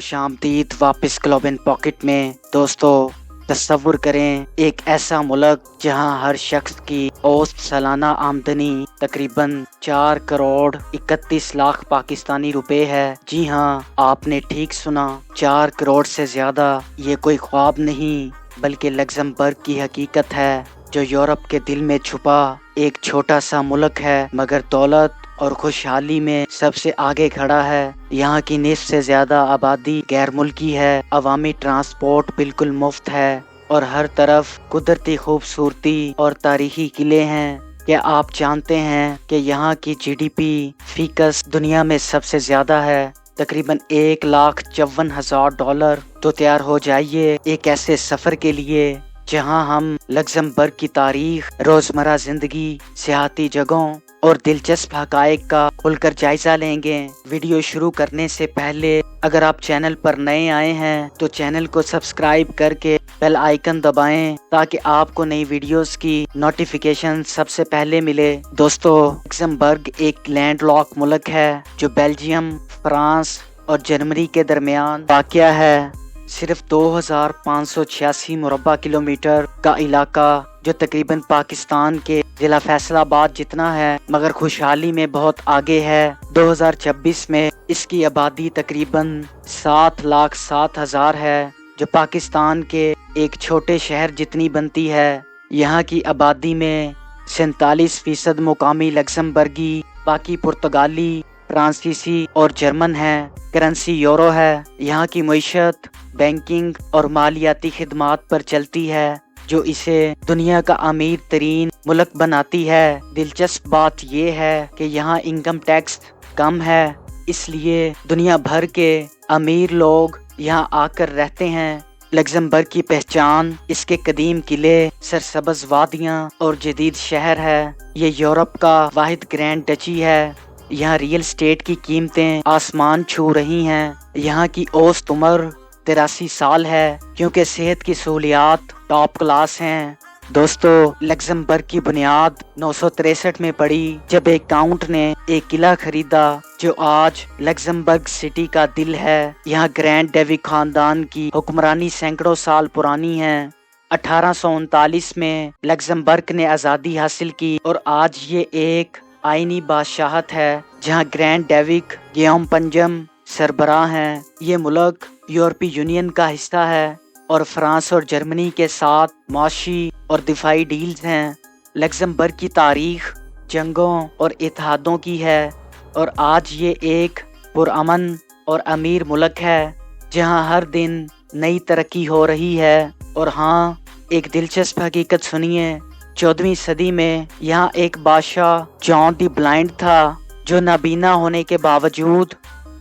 خوش آمدید واپس کلب ان پاکٹ میں۔ دوستو تصور کریں ایک ایسا ملک جہاں ہر شخص کی اوسط سالانہ آمدنی تقریباً 4 کروڑ 31 لاکھ پاکستانی روپے ہے۔ جی ہاں، آپ نے ٹھیک سنا، 4 کروڑ سے زیادہ۔ یہ کوئی خواب نہیں بلکہ لگزمبرگ کی حقیقت ہے، جو یورپ کے دل میں چھپا ایک چھوٹا سا ملک ہے، مگر دولت اور خوشحالی میں سب سے آگے کھڑا ہے۔ یہاں کی نصف سے زیادہ آبادی غیر ملکی ہے، عوامی ٹرانسپورٹ بالکل مفت ہے اور ہر طرف قدرتی خوبصورتی اور تاریخی قلعے ہیں۔ کیا آپ جانتے ہیں کہ یہاں کی GDP فی کس دنیا میں سب سے زیادہ ہے، تقریباً $1,54,000۔ تو تیار ہو جائیے ایک ایسے سفر کے لیے جہاں ہم لگزمبرگ کی تاریخ، روزمرہ زندگی، سیاحتی جگہوں اور دلچسپ حقائق کا کھل کر جائزہ لیں گے۔ ویڈیو شروع کرنے سے پہلے اگر آپ چینل پر نئے آئے ہیں تو چینل کو سبسکرائب کر کے بیل آئیکن دبائیں تاکہ آپ کو نئی ویڈیوز کی نوٹیفیکیشن سب سے پہلے ملے۔ دوستو لگزمبرگ ایک لینڈ لاک ملک ہے جو بیلجیم، فرانس اور جرمنی کے درمیان واقع ہے۔ صرف 2586 مربع کلومیٹر کا علاقہ جو تقریباً پاکستان کے ضلع فیصل آباد جتنا ہے، مگر خوشحالی میں بہت آگے ہے۔ 2026 میں اس کی آبادی تقریباً 7,07,000 ہے، جو پاکستان کے ایک چھوٹے شہر جتنی بنتی ہے۔ یہاں کی آبادی میں 47% مقامی لگزمبرگی، باقی پرتگالی، فرانسیسی اور جرمن ہیں۔ کرنسی یورو ہے۔ یہاں کی معیشت بینکنگ اور مالیاتی خدمات پر چلتی ہے، جو اسے دنیا کا امیر ترین ملک بناتی ہے۔ دلچسپ بات یہ ہے کہ یہاں انکم ٹیکس کم ہے، اس لیے دنیا بھر کے امیر لوگ یہاں آ کر رہتے ہیں۔ لگزمبرگ کی پہچان اس کے قدیم قلعے، سرسبز وادیاں اور جدید شہر ہے۔ یہ یورپ کا واحد گرینڈ ڈچی ہے۔ یہاں ریئل اسٹیٹ کی قیمتیں آسمان چھو رہی ہیں۔ یہاں کی اوسط عمر 83 سال ہے، کیونکہ صحت کی سہولیات ٹاپ کلاس ہیں۔ دوستو لگزمبرگ کی بنیاد 963 میں پڑی، جب ایک کاؤنٹ نے ایک قلعہ خریدا جو آج لگزمبرگ سٹی کا دل ہے۔ یہاں گرینڈ ڈیوک خاندان کی حکمرانی سینکڑوں سال پرانی ہے۔ 1839 میں لگزمبرگ نے آزادی حاصل کی اور آج یہ ایک آئینی بادشاہت ہے جہاں گرینڈ ڈیوک گیوم پنجم سربراہ ہیں۔ یہ ملک یورپی یونین کا حصہ ہے اور فرانس اور جرمنی کے ساتھ معاشی اور دفاعی ڈیلز ہیں۔ لگزمبرگ کی تاریخ جنگوں اور اتحادوں کی ہے اور آج یہ ایک پرامن اور امیر ملک ہے جہاں ہر دن نئی ترقی ہو رہی ہے۔ اور ہاں، ایک دلچسپ حقیقت سنیے، 14ویں صدی میں یہاں ایک بادشاہ جان دی بلائنڈ تھا جو نابینا ہونے کے باوجود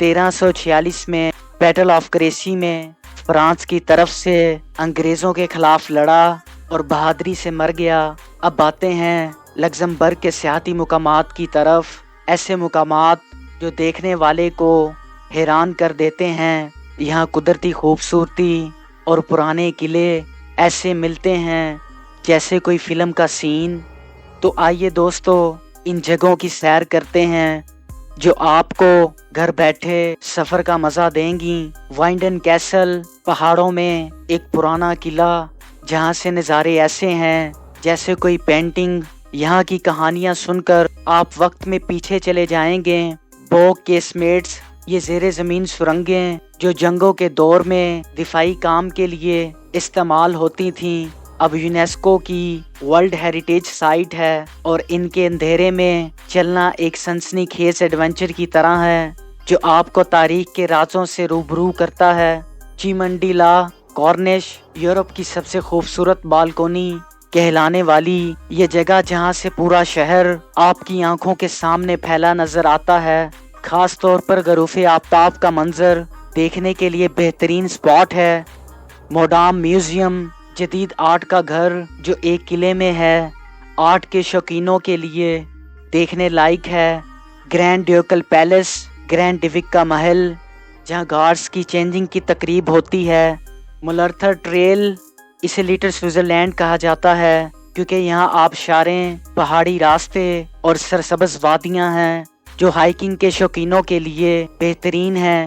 1346 میں بیٹل آف کریسی میں فرانس کی طرف سے انگریزوں کے خلاف لڑا اور بہادری سے مر گیا۔ اب باتیں ہیں لگزمبرگ کے سیاحتی مقامات کی طرف، ایسے مقامات جو دیکھنے والے کو حیران کر دیتے ہیں۔ یہاں قدرتی خوبصورتی اور پرانے قلعے ایسے ملتے ہیں جیسے کوئی فلم کا سین۔ تو آئیے دوستو ان جگہوں کی سیر کرتے ہیں جو آپ کو گھر بیٹھے سفر کا مزہ دیں گی۔ وائنڈن کیسل پہاڑوں میں ایک پرانا قلعہ جہاں سے نظارے ایسے ہیں جیسے کوئی پینٹنگ۔ یہاں کی کہانیاں سن کر آپ وقت میں پیچھے چلے جائیں گے۔ بوگ کیسمیٹس، یہ زیر زمین سرنگیں جو جنگوں کے دور میں دفاعی کام کے لیے استعمال ہوتی تھیں، اب یونیسکو کی ورلڈ ہیریٹیج سائٹ ہے اور ان کے اندھیرے میں چلنا ایک سنسنی خیز ایڈونچر کی طرح ہے جو آپ کو تاریخ کے رازوں سے روبرو کرتا ہے۔ چیمنڈی لا کارنش، یورپ کی سب سے خوبصورت بالکونی کہلانے والی یہ جگہ جہاں سے پورا شہر آپ کی آنکھوں کے سامنے پھیلا نظر آتا ہے، خاص طور پر غروب آفتاب کا منظر دیکھنے کے لیے بہترین سپاٹ ہے۔ موڈام میوزیم، جدید آرٹ کا گھر جو ایک قلعے میں ہے، آرٹ کے شوقینوں کے لیے دیکھنے لائق ہے۔ Grand Ducal palace, grand duke کا محل جہاں گارڈز کی چینجنگ کی تقریب ہوتی ہے۔ ملرتھر ٹریل، اسے لٹل سوئٹزرلینڈ کہا جاتا ہے کیونکہ یہاں آبشاریں، پہاڑی راستے اور سرسبز وادیاں ہیں جو ہائیکنگ کے شوقینوں کے لیے بہترین ہیں۔